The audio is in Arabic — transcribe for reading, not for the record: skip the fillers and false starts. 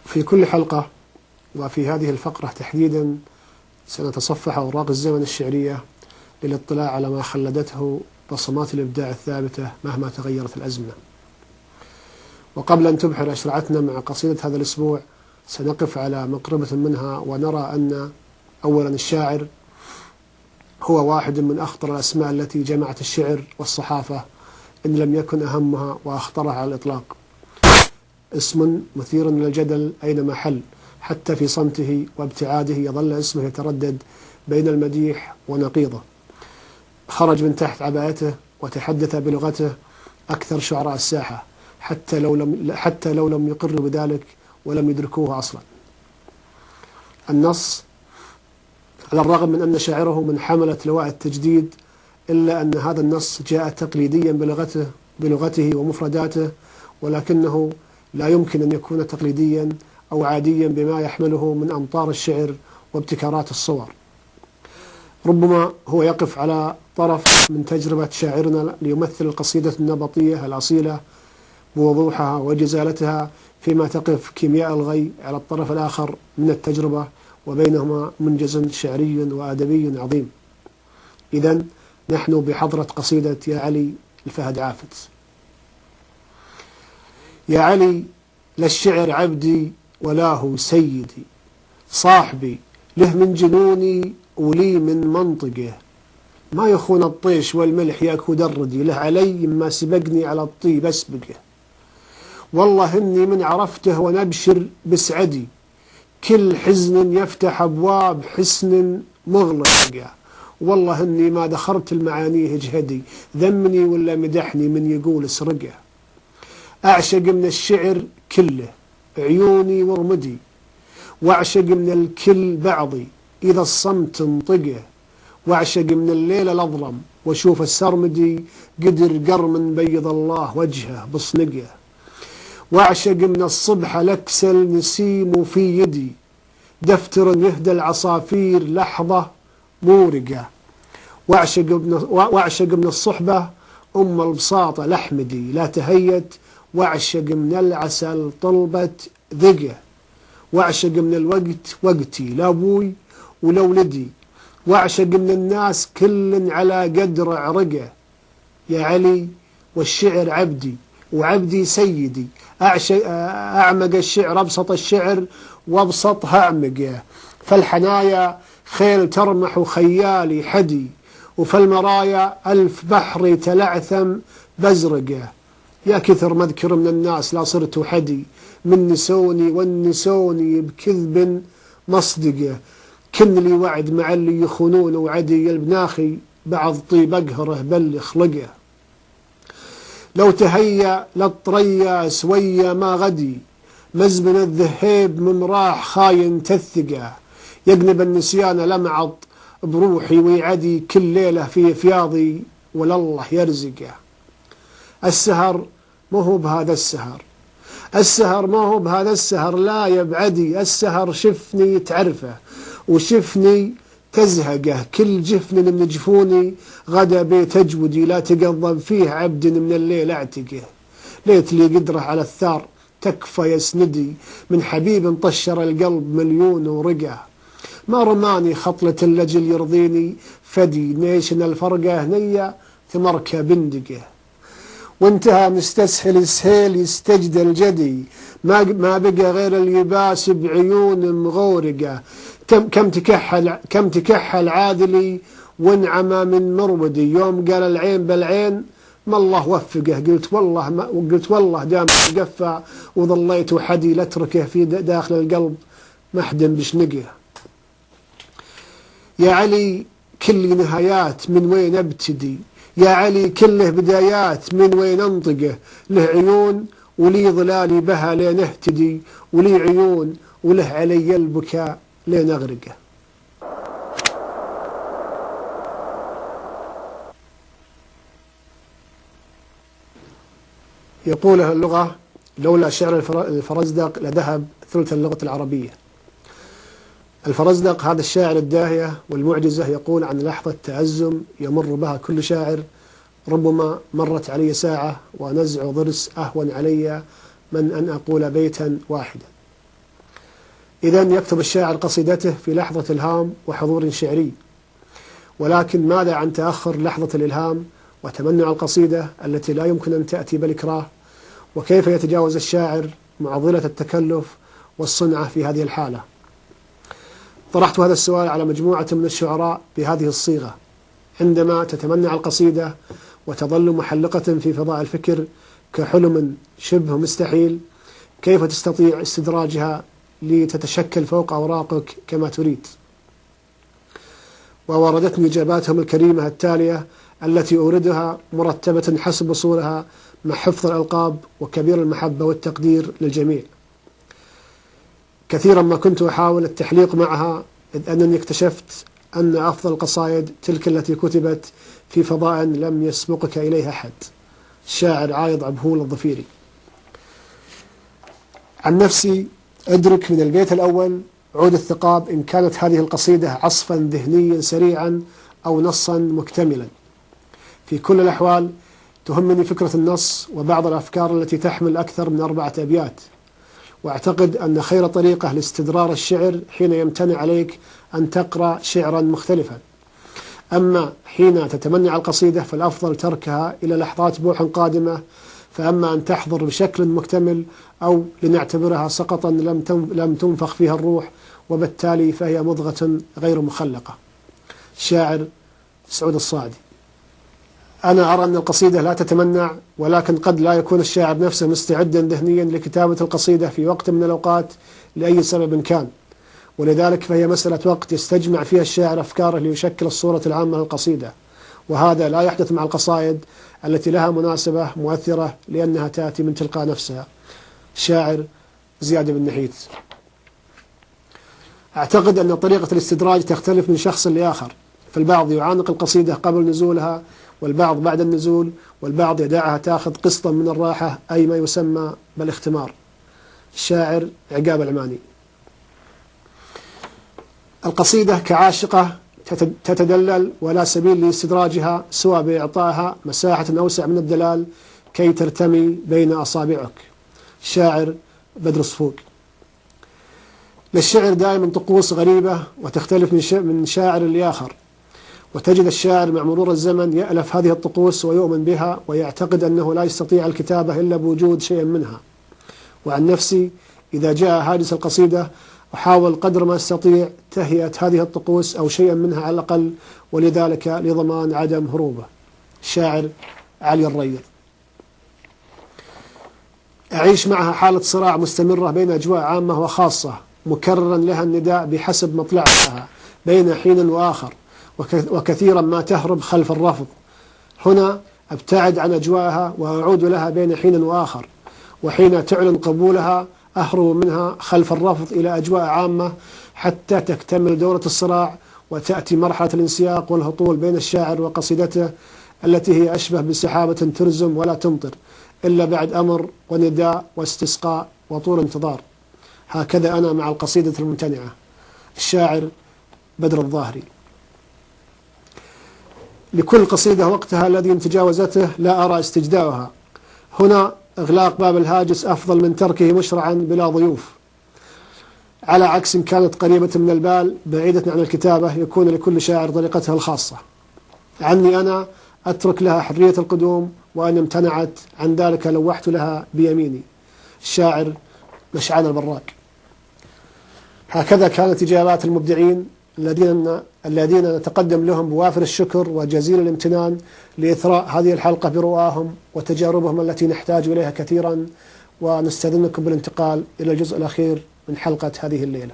في كل حلقة وفي هذه الفقرة تحديدا سنتصفح أوراق الزمن الشعرية للاطلاع على ما خلدته بصمات الإبداع الثابتة مهما تغيرت الأزمنة. وقبل أن تبحر أشرعتنا مع قصيدة هذا الأسبوع سنقف على مقربة منها ونرى أن أولا الشاعر هو واحد من أخطر الأسماء التي جمعت الشعر والصحافة إن لم يكن أهمها وأخطرها على الإطلاق. اسم مثير للجدل أينما حل، حتى في صمته وابتعاده يظل اسمه يتردد بين المديح ونقيضه. خرج من تحت عباءته وتحدث بلغته أكثر شعراء الساحة حتى لو لم يقروا بذلك ولم يدركوه أصلا. النص، على الرغم من أن شاعره من حملة لواء التجديد، إلا أن هذا النص جاء تقليديا بلغته ومفرداته، ولكنه لا يمكن أن يكون تقليديا أو عاديا بما يحمله من أمطار الشعر وابتكارات الصور. ربما هو يقف على طرف من تجربة شاعرنا ليمثل القصيدة النبطية الأصيلة بوضوحها وجزالتها، فيما تقف كيمياء الغي على الطرف الآخر من التجربة، وبينهما منجز شعري وأدبي عظيم. إذن نحن بحضرة قصيدة يا علي الفهد عافت. يا علي للشعر عبدي وله سيدي، صاحبي له من جنوني ولي من منطقه، ما يخون الطيش والملح ياكو دردي، له علي ما سبقني على الطيب أسبقه. والله إني من عرفته ونبشر بسعدي، كل حزن يفتح أبواب حسن مغلقة. والله إني ما دخرت المعانيه جهدي، ذمني ولا مدحني من يقول اسرقه. أعشق من الشعر كله عيوني ورمدي، وأعشق من الكل بعضي إذا الصمت انطقه. وأعشق من الليل الأظلم وأشوف السرمدي، قدر قرم بيض الله وجهه بصنقه. وأعشق من الصبح الأكسل نسيم في يدي، دفتر يهدى العصافير لحظة مورقة. وأعشق من الصحبة أم البساطة لحمدي لا تهيت، وأعشق من العسل طلبة ذقه. وأعشق من الوقت وقتي لا أبوي ولا ولدي، وأعشق من الناس كل على قدر عرقه. يا علي والشعر عبدي وعبدي سيدي، أعمق الشعر أبسط الشعر وأبسطها أعمقه. فالحنايا خيل ترمح خيالي حدي، وفالمرايا ألف بحر يتلعثم بزرقه. يا كثر مذكر من الناس لا صرت حدي، من نسوني والنسوني بكذب مصدقه. كن لي وعد مع اللي يخونون وعدي، البناخي بعض طيب أقهره بل يخلقه. لو تهيأ للطريا سوية ما غدي، مزبن الذهيب ممراح خاين تثقه. يقنب النسيان لمعط بروحي ويعدي، كل ليلة في فياضي ولله يرزقه. السهر ما هو بهذا السهر، السهر ما هو بهذا السهر لا يبعدي. السهر شفني تعرفه وشفني تزهقه، كل جفن من جفوني غدا بيت أجودي، لا تقضب فيه عبد من الليل اعتقه. ليت لي قدره على الثار تكفى يسندي، من حبيب طشر القلب مليون ورقه. ما رماني خطلة اللجل يرضيني، فدي نيشن الفرقة هنية ثمركة بندقه. وانتهى مستسهل السهيل يستجد الجدي، ما بقى غير اليباس بعيون مغورقة. كم تكحل عادلي وانعمى من مرودي، يوم قال العين بالعين ما الله وفقه. قلت والله دام قفى، وظليت وحدي لاتركه في داخل القلب محدن بشنقه. يا علي كل نهايات من وين ابتدي، يا علي كله بدايات من وين انطقه. له عيون ولي ظلالي بها لين اهتدي، ولي عيون وله علي البكاء لين اغرقه. يقول أهل اللغة لولا شعر الفرزدق لذهب ثلث اللغة العربية. الفرزدق هذا الشاعر الداهية والمعجزة يقول عن لحظة تأزم يمر بها كل شاعر ربما مرت علي ساعة ونزع ضرس أهون علي من أن أقول بيتا واحدا. إذن يكتب الشاعر قصيدته في لحظة إلهام وحضور شعري، ولكن ماذا عن تأخر لحظة الإلهام وتمنع القصيدة التي لا يمكن أن تأتي بالإكراه؟ وكيف يتجاوز الشاعر معضلة التكلف والصنعة في هذه الحالة؟ طرحت هذا السؤال على مجموعة من الشعراء بهذه الصيغة: عندما تتمنع القصيدة وتظل محلقة في فضاء الفكر كحلم شبه مستحيل، كيف تستطيع استدراجها لتتشكل فوق أوراقك كما تريد؟ ووردتني إجاباتهم الكريمة التالية التي أوردها مرتبة حسب أصولها مع حفظ الألقاب وكبير المحبة والتقدير للجميع. كثيرا ما كنت أحاول التحليق معها، إذ أنني اكتشفت أن أفضل القصائد تلك التي كتبت في فضاء لم يسبقك إليها أحد. الشاعر عايض عبهول الظفيري. عن نفسي أدرك من البيت الأول عود الثقاب إن كانت هذه القصيدة عصفا ذهنيا سريعا أو نصا مكتملا. في كل الأحوال تهمني فكرة النص وبعض الأفكار التي تحمل أكثر من 4 أبيات، وأعتقد أن خير طريقة لاستدرار الشعر حين يمتنع عليك أن تقرأ شعرا مختلفا. أما حين تتمنع القصيدة فالأفضل تركها إلى لحظات بوح قادمة، فأما أن تحضر بشكل مكتمل أو لنعتبرها سقطا لم تنفخ فيها الروح، وبالتالي فهي مضغة غير مخلقة. الشاعر سعود الصاعدي. أنا أرى أن القصيدة لا تتمنع، ولكن قد لا يكون الشاعر نفسه مستعدا ذهنيا لكتابة القصيدة في وقت من الأوقات لأي سبب كان، ولذلك فهي مسألة وقت يستجمع فيها الشاعر أفكاره ليشكل الصورة العامة للقصيدة، وهذا لا يحدث مع القصائد التي لها مناسبة مؤثرة لأنها تأتي من تلقاء نفسها. الشاعر زياد بن نحيت. أعتقد أن طريقة الاستدراج تختلف من شخص لآخر، فالبعض يعانق القصيدة قبل نزولها، والبعض بعد النزول، والبعض يدعها تأخذ قسطا من الراحة أي ما يسمى بالاختمار. الشاعر عقاب العماني. القصيدة كعاشقة تتدلل ولا سبيل لاستدراجها سوى بإعطائها مساحة أوسع من الدلال كي ترتمي بين أصابعك. الشاعر بدر الصفوق. للشعر دائما طقوس غريبة وتختلف من شاعر لآخر، وتجد الشاعر مع مرور الزمن يألف هذه الطقوس ويؤمن بها ويعتقد أنه لا يستطيع الكتابة إلا بوجود شيء منها. وعن نفسي إذا جاء حادث القصيدة أحاول قدر ما أستطيع تهيئة هذه الطقوس أو شيئا منها على الأقل، ولذلك لضمان عدم هروبه. الشاعر علي الريض. أعيش معها حالة صراع مستمرة بين أجواء عامة وخاصة، مكررا لها النداء بحسب مطلعها بين حين وآخر، وكثيرا ما تهرب خلف الرفض. هنا أبتعد عن أجواءها وأعود لها بين حين وآخر، وحين تعلن قبولها أهرب منها خلف الرفض إلى أجواء عامة حتى تكتمل دورة الصراع وتأتي مرحلة الانسياق والهطول بين الشاعر وقصيدته التي هي أشبه بسحابة ترزم ولا تمطر إلا بعد أمر ونداء واستسقاء وطول انتظار. هكذا أنا مع القصيدة الممتنعة. الشاعر بدر الظاهري. لكل قصيدة وقتها الذي تجاوزته لا أرى استجداؤها. هنا إغلاق باب الهاجس أفضل من تركه مشرعا بلا ضيوف، على عكس إن كانت قريبة من البال بعيدة عن الكتابة يكون لكل شاعر طريقتها الخاصة. عني أنا أترك لها حرية القدوم، وأن امتنعت عن ذلك لوحت لها بيميني. الشاعر مشعل البراك. هكذا كانت إجابات المبدعين الذين نتقدم لهم بوافر الشكر وجزيل الامتنان لإثراء هذه الحلقة برؤاهم وتجاربهم التي نحتاج إليها كثيرا. ونستأذنكم بالانتقال إلى الجزء الأخير من حلقة هذه الليلة.